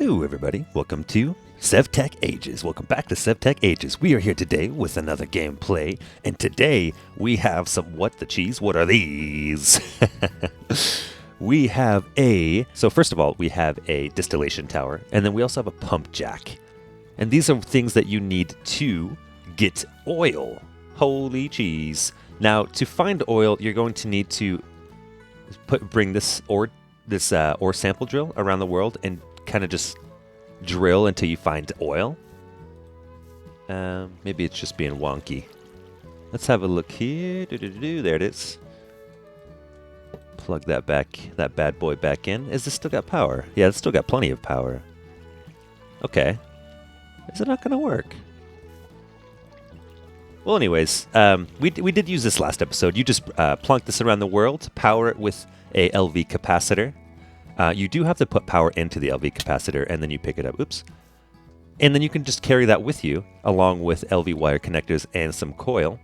Hello, everybody. Welcome to SevTech Ages. Welcome back to SevTech Ages. We are here today with another gameplay, and today we have some what the cheese? What are these? We have so first of all, we have a distillation tower, and then we also have a pump jack. And these are things that you need to get oil. Holy cheese. Now, to find oil, you're going to need to bring this ore sample drill around the world and kind of just drill until you find oil. Maybe it's just being wonky. Let's have a look here. There it is. Plug that bad boy back in. Is this still got power? Yeah, it's still got plenty of power. Okay. Is it not going to work? Well, anyways, we did use this last episode. You just plunk this around the world, power it with a LV capacitor. You do have to put power into the LV capacitor, and then you pick it up. Oops. And then you can just carry that with you, along with LV wire connectors and some coil,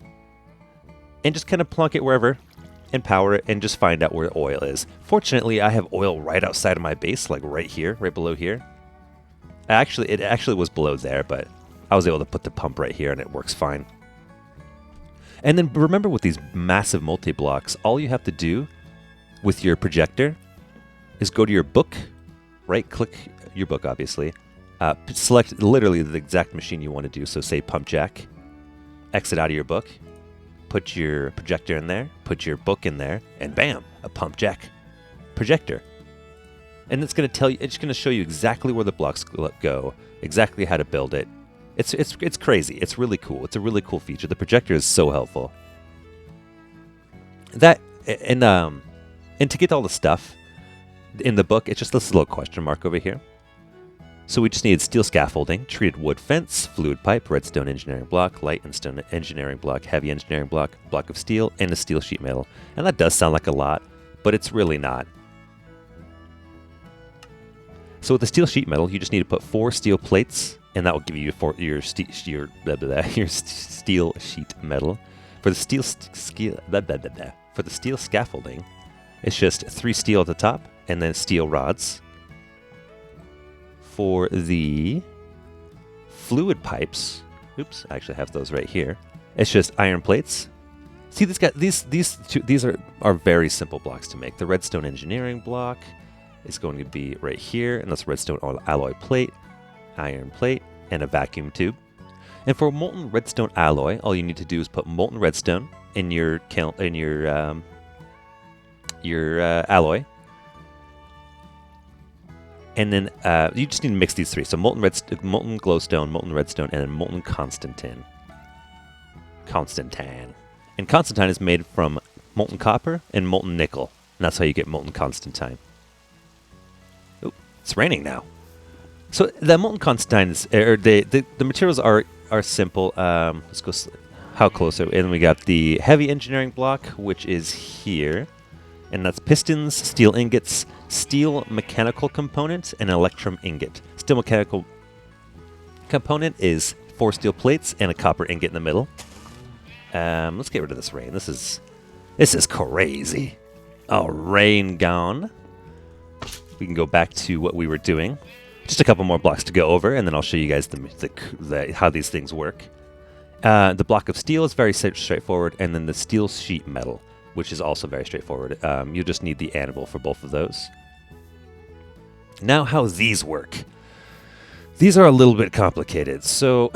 and just kind of plunk it wherever, and power it, and just find out where the oil is. Fortunately, I have oil right outside of my base, like right here, right below here. It actually was below there, but I was able to put the pump right here, and it works fine. And then remember, with these massive multi-blocks, all you have to do with your projector is go to your book, right-click your book, obviously, select literally the exact machine you want to do, so say PUMPJACK, exit out of your book, put your projector in there, put your book in there, and bam, a PUMPJACK projector. And it's going to tell you, it's going to show you exactly where the blocks go, exactly how to build it. It's crazy. It's really cool. It's a really cool feature. The projector is so helpful. And to get all the stuff in the book, it's just this little question mark over here. So we just needed steel scaffolding, treated wood fence, fluid pipe, redstone engineering block, light and stone engineering block, heavy engineering block, block of steel, and a steel sheet metal. And that does sound like a lot, but it's really not. So with the steel sheet metal, you just need to put 4 steel plates, and that will give you your steel sheet metal. For the steel scaffolding, it's just 3 steel at the top, and then steel rods. For the fluid pipes, oops, I actually have those right here. It's just iron plates. See, these are very simple blocks to make. The redstone engineering block is going to be right here, and that's redstone alloy plate, iron plate, and a vacuum tube. And for molten redstone alloy, all you need to do is put molten redstone in your alloy. And then you just need to mix these 3. So molten glowstone, molten redstone, and then molten Constantine. And Constantine is made from molten copper and molten nickel. And that's how you get molten Constantine. Oh, it's raining now. So the molten Constantine is, the materials are simple. Let's go. How close are we? And we got the heavy engineering block, which is here. And that's pistons, steel ingots, steel mechanical component, and electrum ingot. Steel mechanical component is 4 steel plates and a copper ingot in the middle. Let's get rid of this rain. This is crazy. Oh, rain gone. We can go back to what we were doing. Just a couple more blocks to go over, and then I'll show you guys how these things work. The block of steel is very straightforward, and then the steel sheet metal, which is also very straightforward. You just need the anvil for both of those. Now, how these work. These are a little bit complicated. So,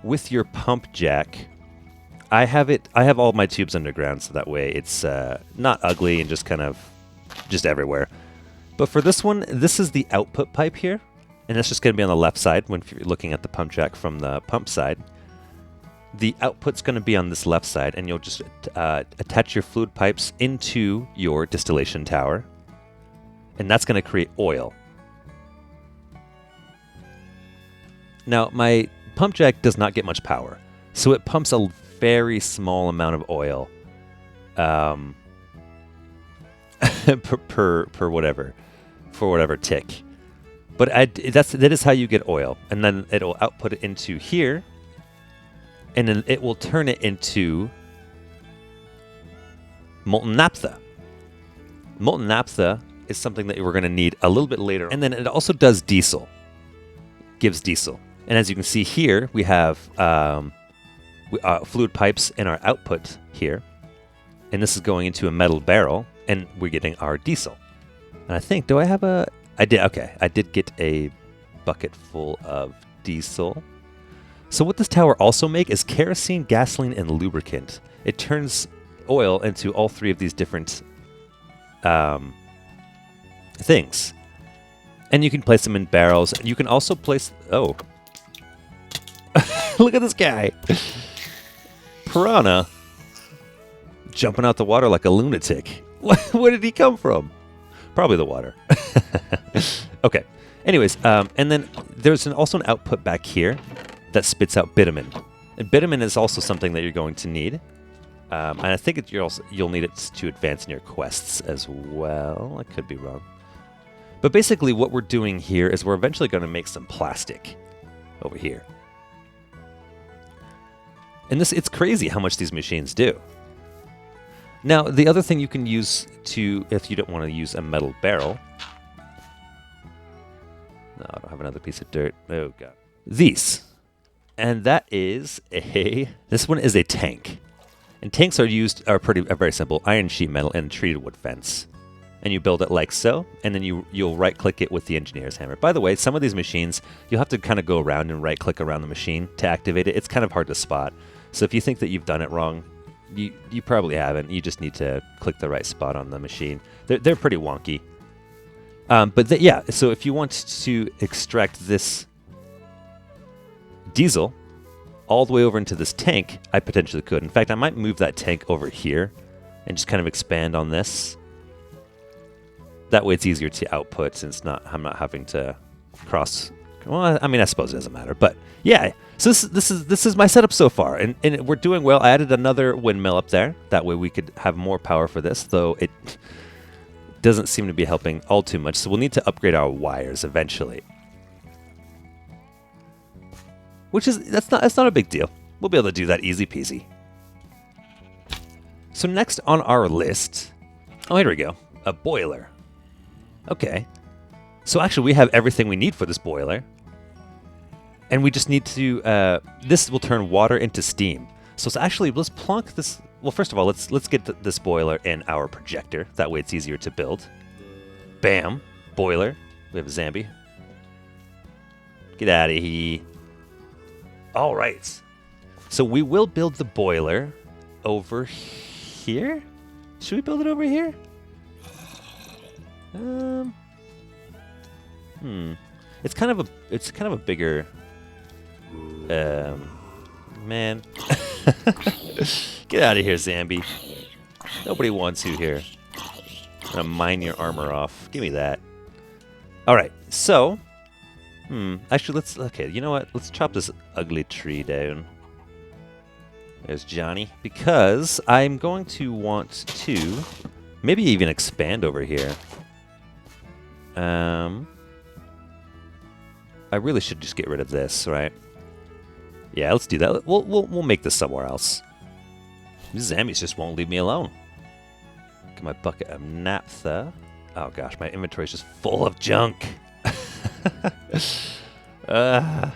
with your pump jack, I have all my tubes underground, so that way it's not ugly and just kind of everywhere. But for this one, this is the output pipe here, and it's just going to be on the left side when you're looking at the pump jack from the pump side. The output's going to be on this left side, and you'll just attach your fluid pipes into your distillation tower, and that's going to create oil. Now, my pump jack does not get much power, so it pumps a very small amount of oil per whatever tick. But that is how you get oil, and then it'll output it into here. And then it will turn it into molten naphtha. Molten naphtha is something that we're going to need a little bit later. And then it also does diesel. Gives diesel. And as you can see here, we have fluid pipes in our output here. And this is going into a metal barrel, and we're getting our diesel. And I think, do I have a... I did, okay. I did get a bucket full of diesel. So what this tower also makes is kerosene, gasoline, and lubricant. It turns oil into all three of these different things. And you can place them in barrels. And you can also place... Oh. Look at this guy. Piranha. Jumping out the water like a lunatic. Where did he come from? Probably the water. Okay. Anyways, and then there's also an output back here that spits out bitumen. And bitumen is also something that you're going to need. And I think you'll need it to advance in your quests as well. I could be wrong. But basically what we're doing here is we're eventually going to make some plastic over here. And it's crazy how much these machines do. Now, the other thing you can use if you don't want to use a metal barrel. No, I don't have another piece of dirt. Oh, God. These. And that is this one is a tank. And tanks are very simple. Iron sheet metal and treated wood fence. And you build it like so, and then you'll right-click it with the engineer's hammer. By the way, some of these machines, you'll have to kind of go around and right-click around the machine to activate it. It's kind of hard to spot. So if you think that you've done it wrong, you probably haven't. You just need to click the right spot on the machine. They're pretty wonky. Yeah, so if you want to extract this diesel all the way over into this tank, I potentially could. In fact, I might move that tank over here and just kind of expand on this. That way it's easier to output since I'm not having to cross... Well, I mean, I suppose it doesn't matter. But yeah, so this is my setup so far. And we're doing well. I added another windmill up there. That way we could have more power for this, though it doesn't seem to be helping all too much. So we'll need to upgrade our wires eventually. That's not a big deal. We'll be able to do that easy peasy. So next on our list... Oh, here we go. A boiler. Okay. So actually we have everything we need for this boiler. And we just need to... this will turn water into steam. So it's actually... Let's plonk this... Well, first of all, let's get this boiler in our projector. That way it's easier to build. Bam. Boiler. We have a zombie. Get out of here. All right. So we will build the boiler over here. Should we build it over here? It's kind of a bigger. Man. Get out of here, Zambi. Nobody wants you here. I'm gonna mine your armor off. Give me that. All right. So, actually, okay. You know what? Let's chop this ugly tree down. There's Johnny. Because I'm going to want to maybe even expand over here. I really should just get rid of this, right? Yeah, let's do that. We'll make this somewhere else. These zombies just won't leave me alone. Get my bucket of naphtha. Oh gosh, my inventory's just full of junk. I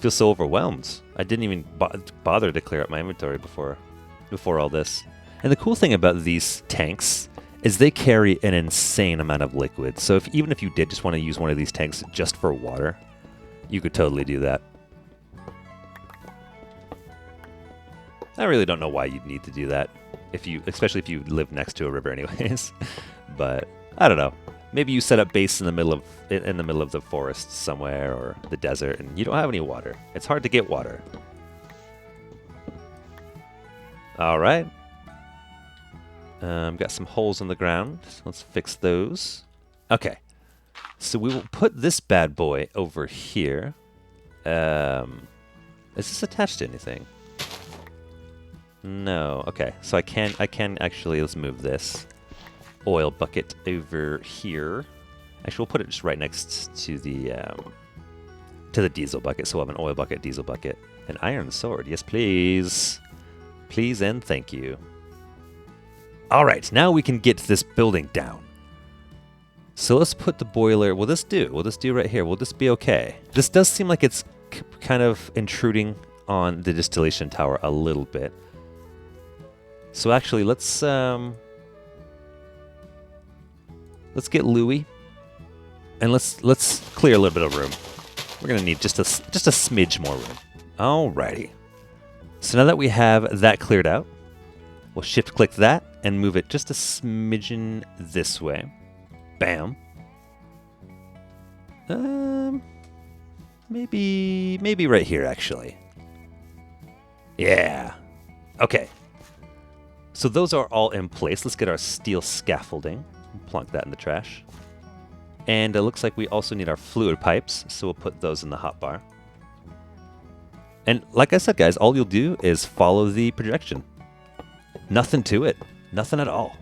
feel so overwhelmed. I didn't even bother to clear up my inventory before all this. And the cool thing about these tanks is they carry an insane amount of liquid. So even if you did just want to use one of these tanks just for water, you could totally do that. I really don't know why you'd need to do that, especially if you live next to a river, anyways. But I don't know. Maybe you set up base in the middle of the forest somewhere or the desert, and you don't have any water. It's hard to get water. All right. Got some holes in the ground. Let's fix those. Okay. So we will put this bad boy over here. Is this attached to anything? No. Okay. So I can actually, let's move this oil bucket over here. Actually, we'll put it just right next to the diesel bucket. So we'll have an oil bucket, diesel bucket, an iron sword. Yes, please. Please and thank you. All right, now we can get this building down. So let's put the boiler. Will this do? Will this do right here? Will this be okay? This does seem like it's kind of intruding on the distillation tower a little bit. So actually, let's get Louis, and let's clear a little bit of room. We're gonna need just a smidge more room. Alrighty. So now that we have that cleared out, we'll shift click that and move it just a smidgen this way. Bam. Maybe right here actually. Yeah. Okay. So those are all in place. Let's get our steel scaffolding. Plunk that in the trash. And it looks like we also need our fluid pipes, so we'll put those in the hotbar. And like I said, guys, all you'll do is follow the projection. Nothing to it. Nothing at all.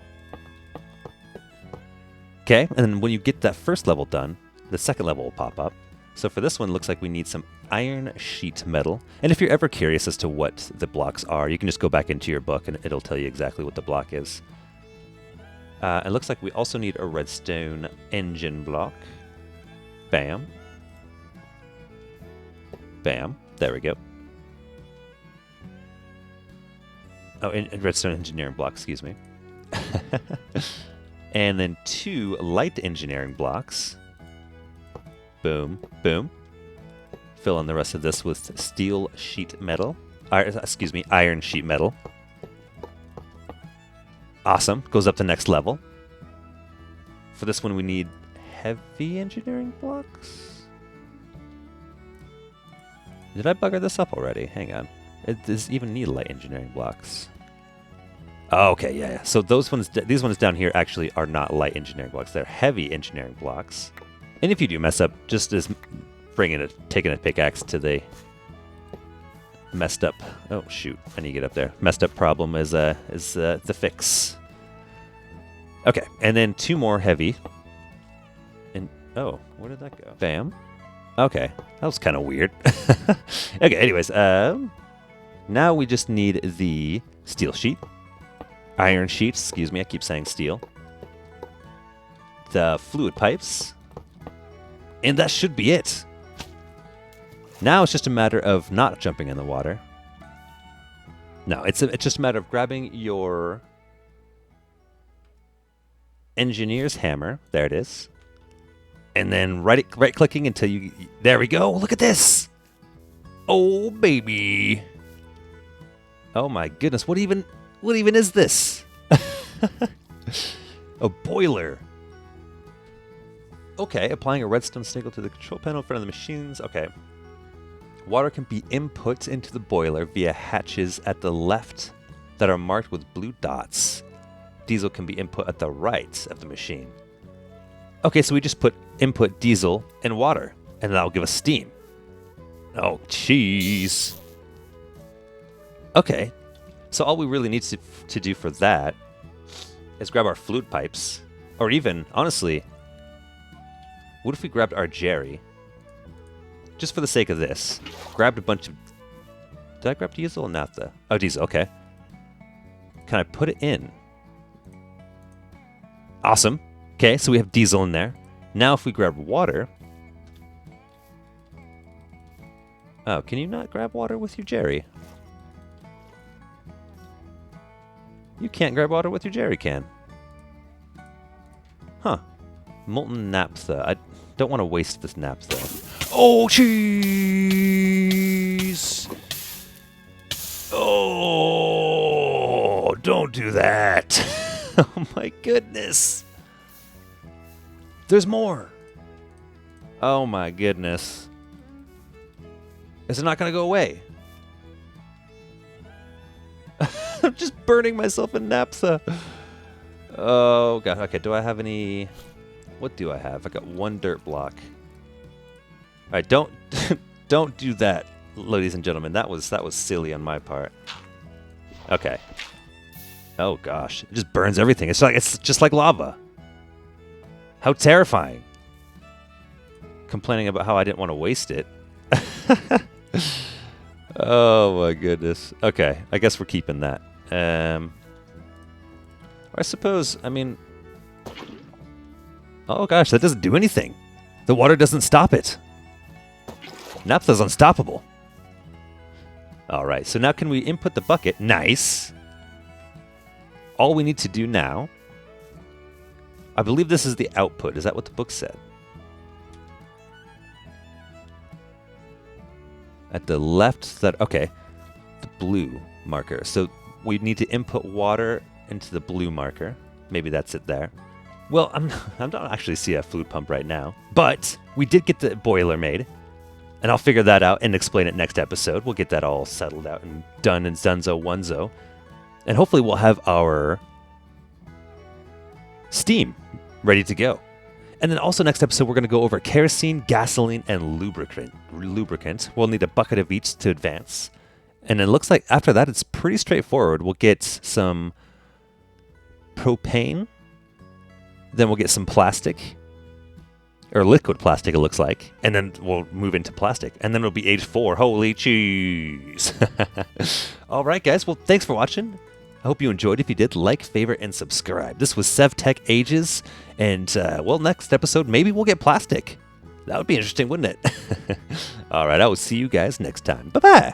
Okay, and then when you get that first level done, the second level will pop up. So for this one, it looks like we need some iron sheet metal. And if you're ever curious as to what the blocks are, you can just go back into your book and it'll tell you exactly what the block is. It looks like we also need a redstone engine block. Bam. Bam. There we go. Oh, redstone engineering block, excuse me. And then 2 light engineering blocks. Boom, boom. Fill in the rest of this with steel sheet metal. Excuse me, iron sheet metal. Awesome. Goes up to next level. For this one, we need heavy engineering blocks. Did I bugger this up already? Hang on. Does even need light engineering blocks? Oh, okay, yeah. So these ones down here actually are not light engineering blocks. They're heavy engineering blocks. And if you do mess up, just as taking a pickaxe to the messed up. Oh shoot! I need to get up there. Messed up problem is the fix. Okay, and then 2 more heavy. And oh, where did that go? Bam. Okay, that was kind of weird. Okay, anyways, now we just need the steel sheet. Iron sheets, excuse me, I keep saying steel. The fluid pipes. And that should be it. Now it's just a matter of not jumping in the water. No, it's just a matter of grabbing your engineer's hammer. There it is. And then right-clicking until you... There we go. Look at this. Oh, baby. Oh, my goodness. What even is this? A boiler. Okay, applying a redstone signal to the control panel in front of the machines. Okay. Water can be input into the boiler via hatches at the left that are marked with blue dots. Diesel can be input at the right of the machine. Okay, so we just put input diesel and water, and that'll give us steam. Oh, jeez. Okay. So all we really need to do for that is grab our fluid pipes. Or even, honestly, what if we grabbed our Jerry? Just for the sake of this. Grabbed a bunch of... Did I grab diesel or naphtha? Oh, diesel, okay. Can I put it in? Awesome. Okay, so we have diesel in there. Now if we grab water... Oh, can you not grab water with your Jerry? You can't grab water with your jerry can. Huh. Molten naphtha. I don't want to waste this naphtha. Oh, jeez! Oh, don't do that. Oh, my goodness. There's more. Oh, my goodness. Is it not going to go away? I'm just burning myself in naphtha. Oh, God. Okay, do I have any... What do I have? I got 1 dirt block. All right, don't do that, ladies and gentlemen. That was silly on my part. Okay. Oh, gosh. It just burns everything. It's just like lava. How terrifying. Complaining about how I didn't want to waste it. Oh, my goodness. Okay, I guess we're keeping that. I suppose, I mean... Oh gosh, that doesn't do anything. The water doesn't stop it. Naphtha's unstoppable. Alright, so now can we input the bucket? Nice. All we need to do now, I believe this is the output. Is that what the book said? At the left, okay, the blue marker. So we need to input water into the blue marker. Maybe that's it there. Well, I don't actually see a fluid pump right now, but we did get the boiler made, and I'll figure that out and explain it next episode. We'll get that all settled out and done in Dunzo Onezo, and hopefully we'll have our steam ready to go. And then also next episode, we're going to go over kerosene, gasoline, and lubricant. We'll need a bucket of each to advance. And it looks like after that, it's pretty straightforward. We'll get some propane. Then we'll get some plastic. Or liquid plastic, it looks like. And then we'll move into plastic. And then it'll be age 4. Holy cheese. All right, guys. Well, thanks for watching. I hope you enjoyed. If you did, like, favorite, and subscribe. This was SevTech Ages, and, well, next episode, maybe we'll get plastic. That would be interesting, wouldn't it? All right, I will see you guys next time. Bye-bye!